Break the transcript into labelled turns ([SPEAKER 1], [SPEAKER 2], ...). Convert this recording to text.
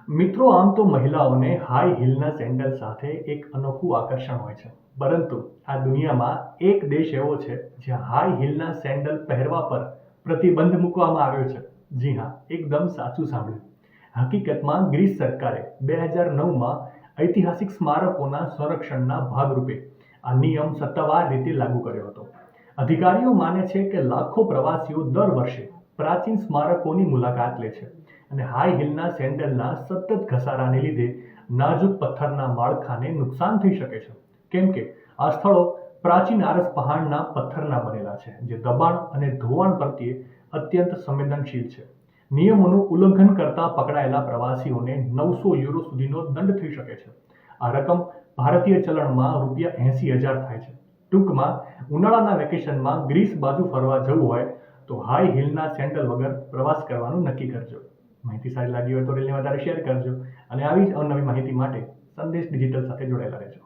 [SPEAKER 1] મિત્રો, આમ તો મહિલાઓને હાઈ હીલના સેન્ડલ સાથે એક અનોખું આકર્ષણ હોય છે. પરંતુ આ દુનિયામાં એક દેશ એવો છે જ્યાં હાઈ હીલના સેન્ડલ પહેરવા પર પ્રતિબંધ મૂકવામાં આવ્યો છે. જી હા, એકદમ સાચું સાંભળ્યું. હકીકતમાં ગ્રીસ સરકારે 2009માં ઐતિહાસિક સ્મારકોના સંરક્ષણના ભાગરૂપે આ નિયમ સત્તાવાર રીતે લાગુ કર્યો હતો. અધિકારીઓ માને છે કે લાખો પ્રવાસીઓ દર વર્ષે પ્રાચીન સ્મારકોની મુલાકાત લે છે અને હાઈ હીલના સેન્ડલના સતત ઘસારાને લીધે નાજુક પથ્થરના માળખાને નુકસાન થઈ શકે છે, કેમ કે આ સ્થળો પ્રાચીન આરસ પહાડના પથ્થરના બનેલા છે, જે દબાણ અને ધોવાણ પ્રત્યે અત્યંત સંવેદનશીલ છે. નિયમોનું ઉલ્લંઘન કરતા પકડાયેલા પ્રવાસીઓને €900 સુધીનો દંડ થઈ શકે છે. આ રકમ ભારતીય ચલણમાં ₹80,000 થાય છે. ટૂંકમાં, ઉનાળાના વેકેશનમાં ગ્રીસ બાજુ ફરવા જવું હોય તો હાઈ હીલના સેન્ડલ વગર પ્રવાસ કરવાનું નક્કી કરજો. માહિતી સારી લાગી હોય તો રીલને વધારે શેર કરજો અને આવી જ અવનવી માહિતી માટે સંદેશ ડિજિટલ સાથે જોડાયેલા રહેજો.